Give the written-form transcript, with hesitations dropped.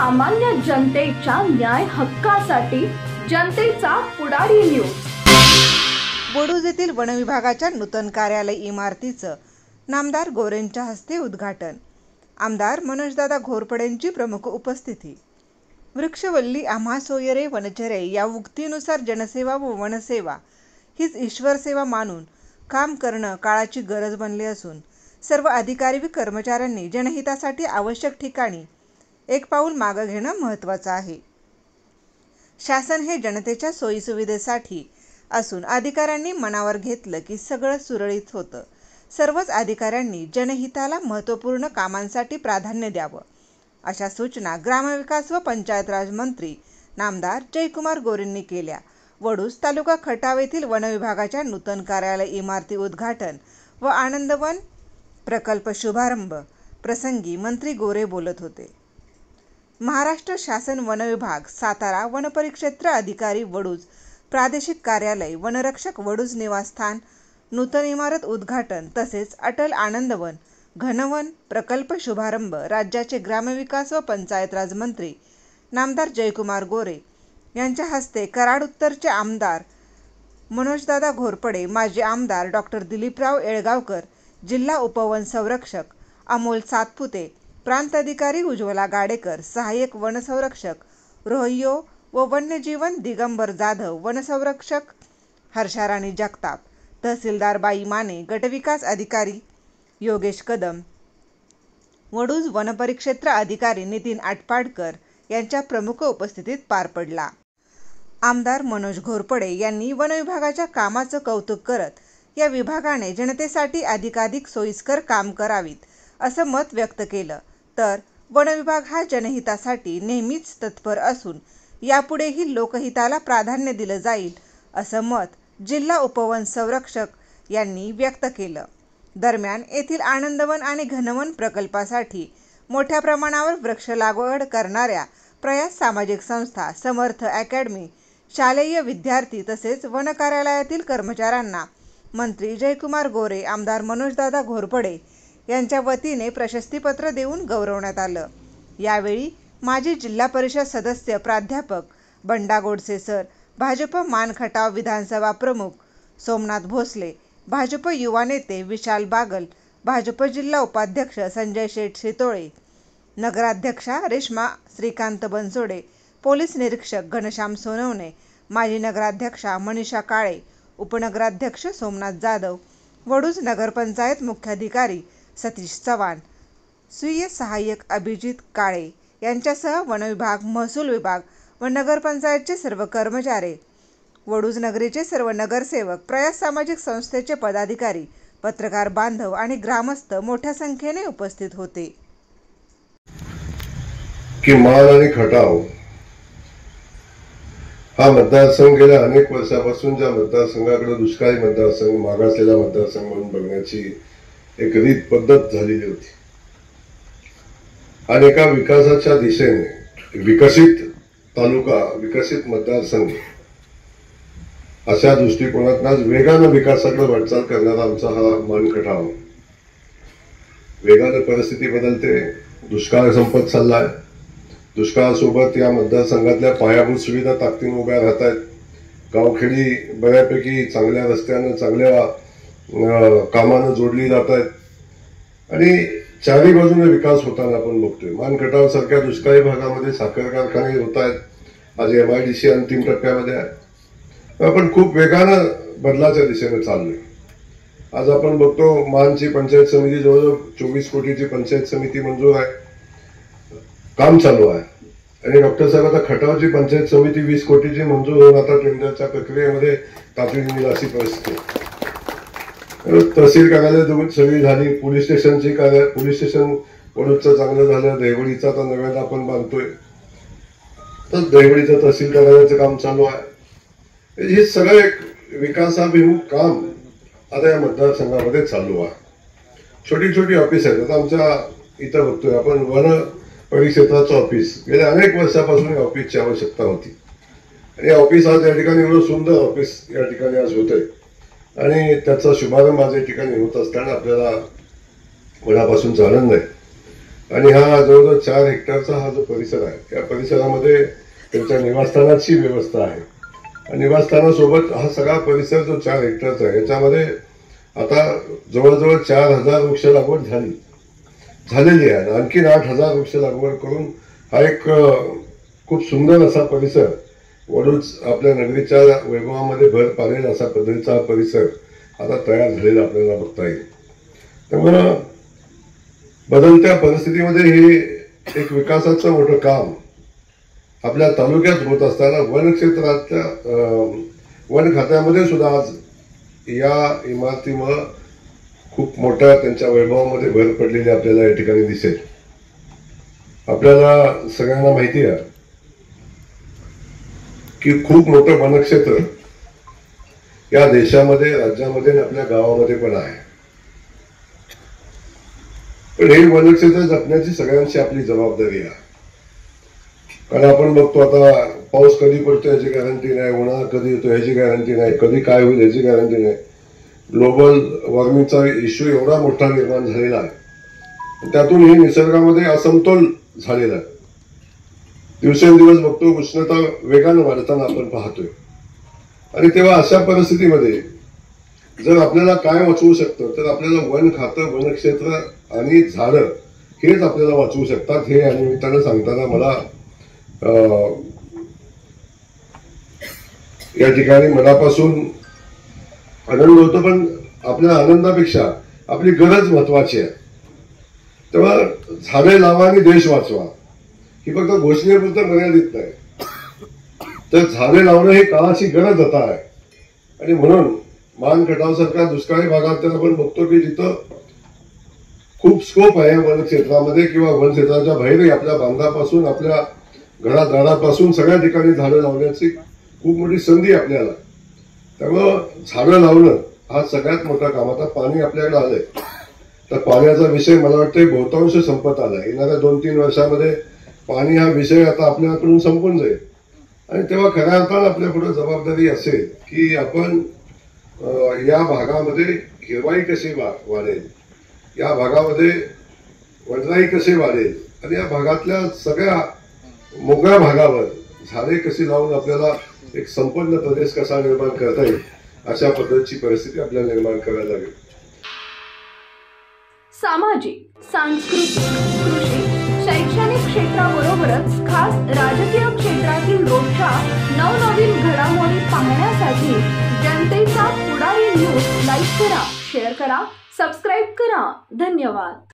सामान्य जनतेच्या न्याय हक्कासाठी जनतेचा पुढारी न्यूज। वडूज येथील वन विभागाच्या नूतन कार्यालय इमारतीचं नामदार गोरेंच्या हस्ते उद्घाटन। आमदार मनोजदादा घोरपडेंची प्रमुख उपस्थिती। वृक्षवल्ली आम्हा सोयरे वनचरे या उक्तीनुसार जनसेवा व वनसेवा हीच ईश्वर सेवा मानून काम करणं काळाची गरज बनली असून सर्व अधिकारी व कर्मचाऱ्यांनी जनहितासाठी आवश्यक ठिकाणी एक पाऊल मागे घेणं महत्त्वाचं आहे। शासन हे जनतेच्या सोयीसुविधेसाठी असून अधिकाऱ्यांनी मनावर घेतलं की सगळं सुरळीत होतं। सर्वच अधिकाऱ्यांनी जनहिताला महत्त्वपूर्ण कामांसाठी प्राधान्य द्यावं अशा सूचना ग्रामविकास व पंचायत राज मंत्री नामदार जयकुमार गोरेंनी केल्या। वडूज तालुका खटाव येथील वन विभागाच्या नूतन कार्यालय इमारती उद्घाटन व आनंदवन प्रकल्प शुभारंभ प्रसंगी मंत्री गोरे बोलत होते। महाराष्ट्र शासन वन विभाग सातारा वनपरिक्षेत्र अधिकारी वडूज प्रादेशिक कार्यालय वनरक्षक वडूज निवासस्थान नूतन इमारत उद्घाटन तसेच अटल आनंदवन घनवन प्रकल्प शुभारंभ राज्याचे ग्रामविकास व पंचायत राज मंत्री नामदार जयकुमार गोरे यांच्या हस्ते कराड उत्तरचे आमदार मनोजदादा घोरपडे, माजी आमदार डॉक्टर दिलीपराव येळगावकर, जिल्हा उपवन संरक्षक अमोल सातपुते, प्रांत अधिकारी उज्ज्वला गाडेकर, सहाय्यक वनसंरक्षक रोहयो व वन्यजीवन दिगंबर जाधव, वनसंरक्षक हर्षाराणी जगताप, तहसीलदार बाई माने, गटविकास अधिकारी योगेश कदम, वडूज वनपरिक्षेत्र अधिकारी नितीन आटपाडकर यांच्या प्रमुख उपस्थितीत पार पडला। आमदार मनोज घोरपडे यांनी वन विभागाच्या कामाचं कौतुक करत या विभागाने जनतेसाठी अधिकाधिक सोयीस्कर काम करावीत असं मत व्यक्त केलं। तर वन विभाग हा जनहितासाठी नेहमीच तत्पर असून यापुढेही लोकहिताला प्राधान्य दिलं जाईल असं मत जिल्हा उपवन संरक्षक यांनी व्यक्त केलं। दरम्यान येथील आनंदवन आणि घनवन प्रकल्पासाठी मोठ्या प्रमाणावर वृक्ष लागवड करणाऱ्या प्रयास सामाजिक संस्था, समर्थ अकॅडमी, शालेय विद्यार्थी तसेच वन कार्यालयातील कर्मचाऱ्यांना मंत्री जयकुमार गोरे, आमदार मनोजदादा घोरपडे यांच्या वतीने प्रशस्तीपत्र देऊन गौरवण्यात आलं। यावेळी माजी जिल्हा परिषद सदस्य प्राध्यापक बंडा गोडसे सर, भाजप मान खटाव विधानसभा प्रमुख सोमनाथ भोसले, भाजप युवा नेते विशाल बागल, भाजप जिल्हा उपाध्यक्ष संजय शेठ शितोळे, नगराध्यक्षा रेश्मा श्रीकांत बनसोडे, पोलीस निरीक्षक घनश्याम सोनवणे, माजी नगराध्यक्षा मनीषा काळे, उपनगराध्यक्ष सोमनाथ जाधव, वडूज नगरपंचायत मुख्याधिकारी सतीश चव्हाण, स्वीय सहाय्यक अभिजित काळे यांच्यासह वन विभाग, महसूल विभाग व नगरपंचायतचे सर्व कर्मचारी, वडूज नगरीचे सर्व नगरसेवक, प्रयास सामाजिक संस्थेचे पदाधिकारी, पत्रकार बांधव आणि ग्रामस्थ मोठ्या संख्येने उपस्थित होते। की मान आणि खटाव हा मतदारसंघ गेल्या अनेक वर्षापासून ज्या मतदारसंघाकडे दुष्काळी मतदारसंघ, मागासलेला मतदारसंघ म्हणून बघण्याची एक रीत पद्धत झालेली होती आणि एका विकासाच्या दिशेने विकसित तालुका, विकसित मतदारसंघ अशा दृष्टिकोनातून वेगानं विकासाकडे वाटचाल करणारा आमचा हा मान खटाव। वेगानं परिस्थिती बदलते, दुष्काळ संपत चाललाय, दुष्काळासोबत या मतदारसंघातल्या पायाभूत सुविधा ताकदीने उभ्या राहत आहेत। गावखेडी बऱ्यापैकी चांगल्या रस्त्यानं, चांगल्या कामानं जोडली जात आहेत आणि चारही बाजूने विकास होताना आपण बघतोय। मान खटाव सारख्या दुष्काळी भागामध्ये साखर कारखाने होत आहेत, आज MIDC अंतिम टप्प्यामध्ये आहे, आपण खूप वेगानं बदलाच्या दिशेने चाललोय। आज आपण बघतो मानची पंचायत समिती जवळजवळ 24 कोटीची पंचायत समिती मंजूर आहे, काम चालू आहे आणि डॉक्टर साहेब आता खटावची पंचायत समिती 20 कोटीची मंजूर होऊन आता टेंडरच्या प्रक्रियेमध्ये तातडीने येईल अशी परिस्थिती। तहसील कार्यालय सगळी झाली, पोलीस स्टेशन वडूजचं चांगलं झालं, दहिवडीचं आता नव्यानं आपण बांधतोय, तर दहिवडीचं तहसील कार्यालयाचं काम चालू आहे। हे सगळं एक विकासाभिमुख काम आता या मतदारसंघामध्ये चालू आहे। छोटी छोटी ऑफिस आहेत, आता आमच्या इथं बघतोय आपण वन परिक्षेत्राचं ऑफिस, गेल्या अनेक वर्षापासून या ऑफिसची आवश्यकता होती आणि ऑफिस आज या ठिकाणी एवढं सुंदर ऑफिस या ठिकाणी आज होतंय आणि त्याचा शुभारंभ आज या ठिकाणी होत असताना आपल्याला मनापासून आनंद आहे। आणि हा जवळजवळ 4 हेक्टरचा हा जो परिसर आहे, या परिसरामध्ये त्यांच्या निवासस्थानाची व्यवस्था आहे. आणि निवासस्थानासोबत हा सगळा परिसर जो 4 हेक्टरचा आहे, याच्यामध्ये आता जवळजवळ 4000 वृक्ष लागवड झालेली आहे. आणखीन 8000 वृक्ष लागवड करून हा एक खूप सुंदर असा परिसर, वडूज आपल्या नगरीच्या वैभवामध्ये भर पाडेल असा पद्धतीचा हा परिसर आता तयार झालेला आपल्याला बघता येईल. त्यामुळं बदलत्या परिस्थितीमध्ये हे एक विकासाचं मोठं काम आपल्या तालुक्यात होत असताना वन क्षेत्रातल्या वन खात्यामध्ये सुद्धा आज या इमारतीमुळे खूप मोठ्या त्यांच्या वैभवामध्ये भर पडलेली आपल्याला या ठिकाणी दिसेल. आपल्याला सगळ्यांना माहिती आहे की खूप मोठं वनक्षेत्र या देशामध्ये, राज्यामध्ये आणि आपल्या गावामध्ये पण आहे. पण हे वनक्षेत्र जपण्याची सगळ्यांची आपली जबाबदारी आहे. कारण आपण बघतो आता पाऊस कधी पडतो याची गॅरंटी नाही, उन्हाळा कधी येतो याची गॅरंटी नाही, कधी काय होईल याची गॅरंटी नाही. ग्लोबल वॉर्मिंगचा इश्यू एवढा मोठा निर्माण झालेला आहे, त्यातून हे निसर्गामध्ये असमतोल झालेला आहे. दिवसेंदिवस बघतो उष्णता वेगानं वाढताना आपण पाहतोय. आणि तेव्हा अशा परिस्थितीमध्ये जर आपल्याला काय वाचवू शकतं तर आपल्याला वन खातं, वनक्षेत्र आणि झाडं हेच आपल्याला वाचवू शकतात. हे या निमित्तानं सांगताना मला या ठिकाणी मनापासून आनंद होतो. पण आपल्या आनंदापेक्षा आपली गरज महत्वाची आहे. तेव्हा झाडे लावा आणि देश वाचवा ही फक्त घोषणेपुरतं मर्यादित नाही, तर झाडे लावणं ही काळाची गरज आता आहे. आणि म्हणून मान खटावसारख्या दुष्काळी भागात तर आपण बघतो की जिथं खूप स्कोप आहे वन क्षेत्रामध्ये किंवा वन क्षेत्राच्या बाहेरही आपल्या बांधापासून, आपल्या घरादारापासून सगळ्या ठिकाणी झाडं लावण्याची खूप मोठी संधी आपल्याला. त्यामुळं झाडं लावणं हा सगळ्यात मोठा काम. आता पाणी आपल्याकडे आलंय, तर पाण्याचा विषय मला वाटतं बहुतांश संपत आलाय. येणाऱ्या 2-3 वर्षामध्ये पाणी हा विषय आता आपल्याकडून संपून जाईल. आणि तेव्हा खऱ्या अर्थानं आपल्या पुढे जबाबदारी असेल की आपण या भागामध्ये हिरवाई कशी वाढेल, या भागामध्ये वनराई कशी वाढेल आणि या भागातल्या सगळ्या मोकळ्या भागावर झाडे कशी लावून आपल्याला एक संपन्न प्रदेश कसा निर्माण करता येईल अशा पद्धतीची परिस्थिती आपल्याला निर्माण करायला लागेल. सामाजिक, सांस्कृतिक, कृषी, शैक्षणिक क्षेत्राबरोबरच खास राजकीय क्षेत्रातील रोजच्या नवनवीन घडामोडी पाहण्यासाठी जनतेचा पुढारी न्यूज लाईक करा, शेअर करा, सबस्क्राईब करा. धन्यवाद.